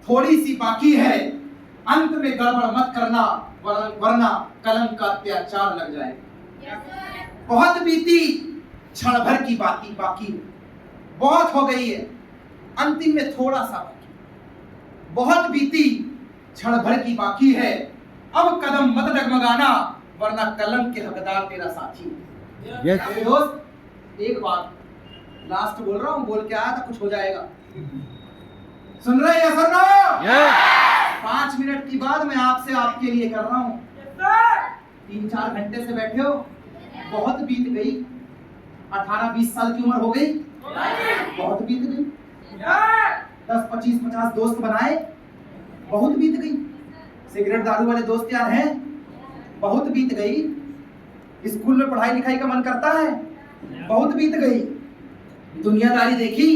थोड़ी सी बाकी है, अंत में गड़बड़ मत करना वरना कलंक का अत्याचार लग जाएगा। बहुत बीती, क्षण भर की बाती बाकी, बहुत हो गई है, अंतिम में थोड़ा सा बाकी। बहुत बीती, क्षण भर की बाकी है, अब कदम मत डगमगाना वरना कलंक के हकदार तेरा साथी। मेरे दोस्त, एक बात लास्ट बोल रहा हूँ, बोल के आया था, कुछ हो जाएगा। सुन रहे हैं, सुन रहे हो? 5 मिनट की बात मैं आपसे आपके लिए कर रहा हूँ। 3-4 घंटे से बैठे हो, बहुत बीत गई। 18-20 साल की उम्र हो गई, बहुत बीत गई। 10-25-50 दोस्त बनाए, बहुत बीत गई। सिगरेट दारू वाले दोस्त यार हैं, बहुत बीत गई। स्कूल में पढ़ाई लिखाई का मन करता है, बहुत बीत गई। दुनियादारी देखी,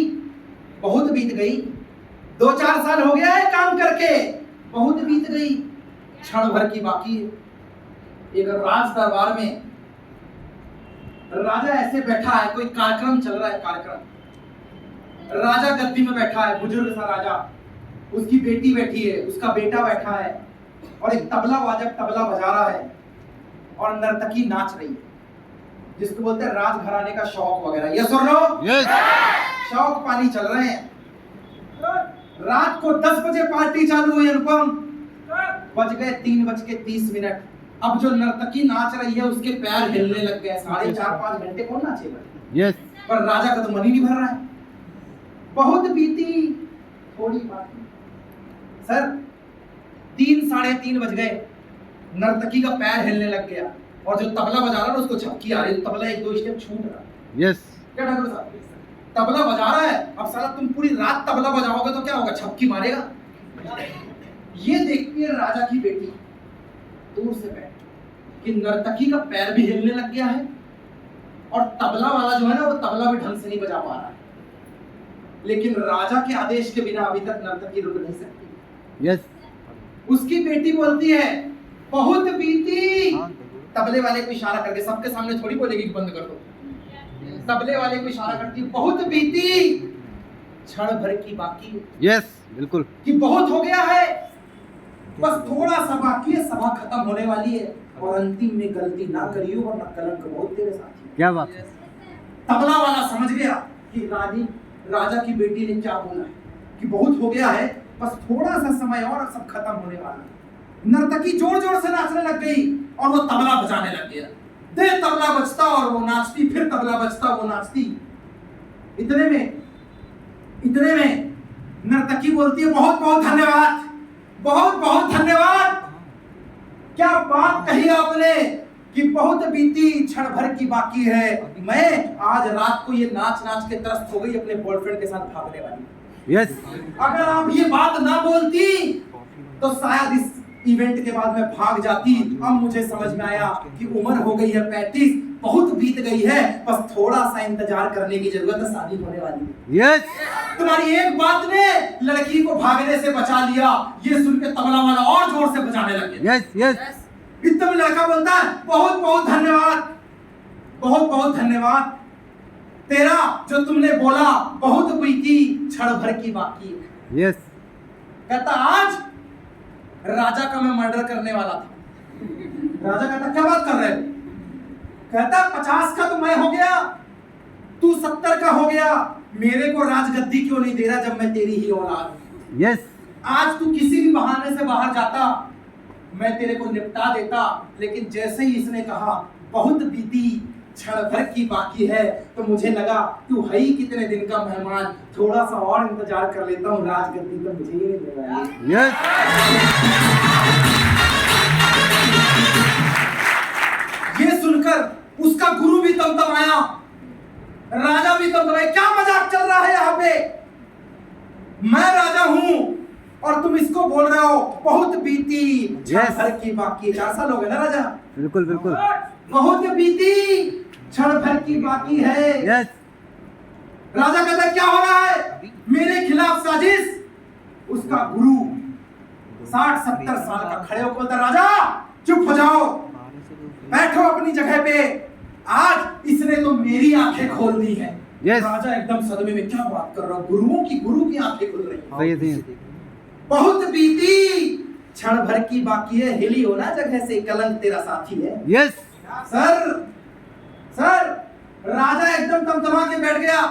बहुत बीत गई। 2-4 साल हो गया है काम करके, बहुत बीत गई। क्षण भर की बाकी है। एक राज दरबार में राजा ऐसे बैठा है, कोई कार्यक्रम चल रहा है, कार्यक्रम। राजा गद्दी में बैठा है, बुजुर्ग सा राजा, उसकी बेटी बैठी है, उसका बेटा बैठा है, और एक तबला वादक तबला बजा रहा है, और नर्तकी नाच रही है, जिसको बोलते हैं राजघराने का शौक वगैरह। ये सुन लो, शौक पानी चल रहे हैं। रात को 10 बजे पार्टी चालू हुई अनुपम, बज गए 3:30। अब जो नर्तकी नाच रही है उसके पैर हिलने लग गए। 4.5-5 घंटे कौन नाचेगा? पर राजा का तो मन ही नहीं भर रहा है। बहुत बीती, थोड़ी बाकी। सर 3-3:30 बज गए, नर्तकी का पैर हिलने लग गया, और जो तबला बजा रहा है उसको झपकी आ रही है, तबला 1-2 स्टेप छूट रहा है। क्या ठाकुर साहब, तबला बजा रहा है, अब साला तुम पूरी रात तबला बजाओगे तो क्या होगा? झपकी मारेगा। ये देखती है राजा की बेटी दूर से बैठ कि नर्तकी का पैर भी हिलने लग गया है, और तबला वाला जो है ना, वो तबला भी ढंग से नहीं बजा पा रहा है। लेकिन राजा के आदेश के बिना अभी तक नर्तकी रुक नहीं सकती। उसकी बेटी बोलती है, बहुत बीती। तबले वाले को इशारा करके, सबके सामने थोड़ी बोलेगी कि बंद कर दो, तबले वाले को इशारा करती है, बहुत बीती, क्षण भर की बाकी। बिल्कुल, कि बहुत हो गया है, बस थोड़ा सा बाकी है, सभा खत्म होने वाली है, और अंतिम में गलती ना करियो वरना कलंक बहुत तेरे साथ है। क्या बात है। तबला वाला समझ गया कि राजा की बेटी ने क्या बोला है, कि बहुत हो गया है, बस थोड़ा सा समय और सब खत्म होने वाला है। नर्तकी जोर जोर से नाचने लग गई, और वो तबला बजाने लग गया। दे तबला बजता और वो नाचती, फिर तबला बजता वो नाचती। इतने में नर्तकी बोलती है, बहुत बहुत धन्यवाद, बहुत बहुत धन्यवाद। क्या बात कही आपने कि बहुत बीती, क्षण भर की बाकी है। मैं आज रात को ये नाच नाच के त्रस्त हो गई, अपने बॉयफ्रेंड के साथ भागने वाली। अगर आप ये बात ना बोलती तो शायद इस इवेंट के बाद मैं भाग जाती। अब मुझे समझ में आया कि उम्र हो गई है 35, बहुत बीत गई है, बस थोड़ा सा इंतजार करने की जरूरत है, शादी होने वाली है। तुम्हारी एक बात ने लड़की को भागने से बचा लिया। ये सुन के तबला वाला और जोर से बजाने लगे। इतना में लड़का बोलता है, बहुत बहुत धन्यवाद, बहुत बहुत धन्यवाद। तेरा जो तुमने बोला, बहुत बीती, क्षण भर की बाकी है। कहता, आज राजा का मैं मर्डर करने वाला था। राजा कहता, क्या बात कर रहे हो? कहता, 50 का तो मैं हो गया, तू 70 का हो गया, मेरे को राजगद्दी क्यों नहीं दे रहा जब मैं तेरी ही औलाद हूं? आज तू किसी भी बहाने से बाहर जाता, मैं तेरे को निपटा देता, लेकिन जैसे ही इसने कहा बहुत बीती, क्षण भर की बाकी है, तो मुझे लगा तू है ही कितने दिन का मेहमान, थोड़ा सा और इंतजार कर लेता हूँ, राजगद्दी तो मुझे ही मिल रहा है। ये सुनकर उसका गुरु भी तमतमाया, राजा भी तमतमाया। क्या मजाक चल रहा है यहाँ पे? मैं राजा हूँ और तुम इसको बोल रहे हो बहुत बीती, क्षण भर की बाकी। 4 साल हो गए ना राजा? बिल्कुल बिल्कुल। बहुत बीती, क्षण भर की बाकी है। राजा कहता, क्या हो रहा है? मेरे खिलाफ साजिश। उसका गुरु 60-70 साल का खड़े होकर बोलता, राजा चुप हो जाओ, बैठो अपनी जगह पे, आज इसने तो मेरी आंखें खोल दी है। राजा एकदम सदमे में, क्या बात कर रहा हूँ, गुरु की आंखें खुल रही है। बहुत बीती क्षण भर की बाकी है, हिली हो ना जगह से, कलंक तेरा साथी है। यस सर सर, राजा एकदम तमतमा के बैठ गया।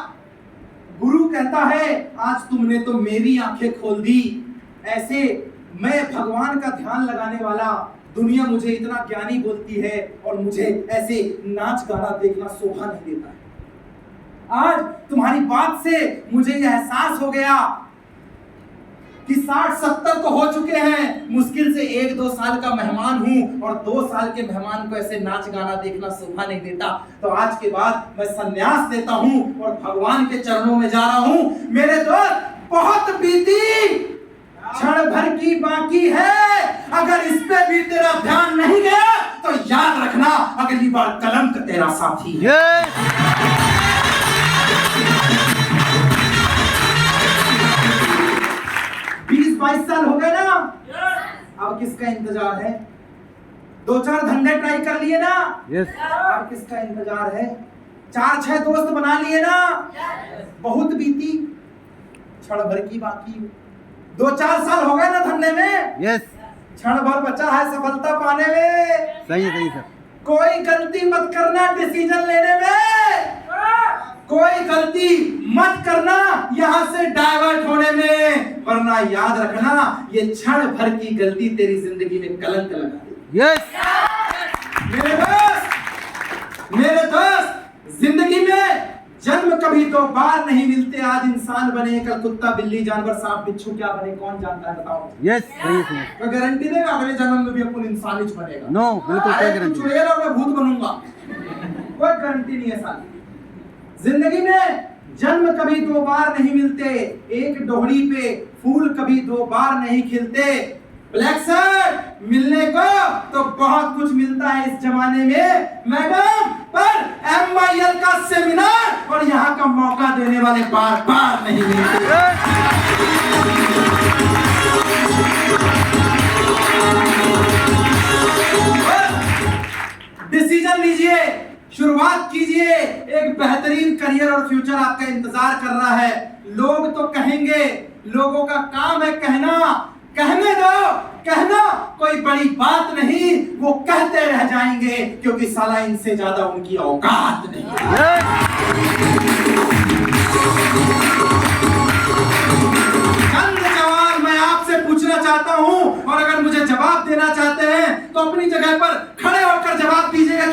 गुरु कहता है आज तुमने तो मेरी आंखें खोल दी। ऐसे मैं भगवान का ध्यान लगाने वाला, दुनिया मुझे इतना ज्ञानी बोलती है और मुझे ऐसे नाच गाना देखना शोभा नहीं देता है। आज तुम्हारी बात से मुझे यह एहसास हो गया कि 60-70 तो हो चुके हैं, मुश्किल से 1-2 साल का मेहमान हूं और 2 साल के मेहमान को ऐसे नाच गाना देखना शोभा नहीं देता। तो आज के बाद मैं संन्यास देता हूं और भगवान के चरणों में जा रहा हूं। मेरे दोस्त बहुत बीती क्षण भर की बाकी है, अगर इस पे भी तेरा ध्यान नहीं गया तो याद रखना अगली बार कलंक तेरा साथी है। 20-22 साल हो गए ना, अब किसका इंतजार है? 2-4 धंधे ट्राई कर लिए ना, अब किसका इंतजार है? 4-6 दोस्त बना लिए ना, बहुत बीती क्षण भर की बाकी। 2-4 साल हो गए ना धंधे में, क्षण भर बचा है सफलता पाने में। सही सर। कोई गलती मत करना डिसीजन लेने में, कोई गलती मत करना यहाँ से डाइवर्ट होने में, वरना याद रखना ये क्षण भर की गलती तेरी जिंदगी में कलंक लगा देगी। मेरे दोस्त, जिंदगी में जन्म कभी 2 बार नहीं मिलते। आज इंसान बने, कल कुत्ता बिल्ली जानवर सांप बिच्छू क्या बने कौन जानता है, बताओ। कोई गारंटी देगा अगले जन्म में भी अपन इंसान ही बनेगा? नो, बिल्कुल कोई गारंटी नहीं। मैं भूत बनूंगा, कोई गारंटी नहीं है साली। जिंदगी में जन्म कभी 2 बार नहीं मिलते, एक डोहड़ी पे फूल कभी 2 बार नहीं खिलते। ब्लैक सर, मिलने को तो बहुत कुछ मिलता है इस जमाने में मैडम, पर MIL का सेमिनार और यहाँ का मौका देने वाले बार बार नहीं मिलते। डिसीजन लीजिए, शुरुआत कीजिए, एक बेहतरीन करियर और फ्यूचर आपका इंतजार कर रहा है। लोग तो कहेंगे, लोगों का काम है कहना, कहने दो, कहना कोई बड़ी बात नहीं, वो कहते रह जाएंगे क्योंकि साला इनसे ज्यादा उनकी औकात नहीं है। चंद सवाल मैं आपसे पूछना चाहता हूं और अगर मुझे जवाब देना चाहते हैं तो अपनी जगह पर खड़े होकर जवाब दीजिएगा।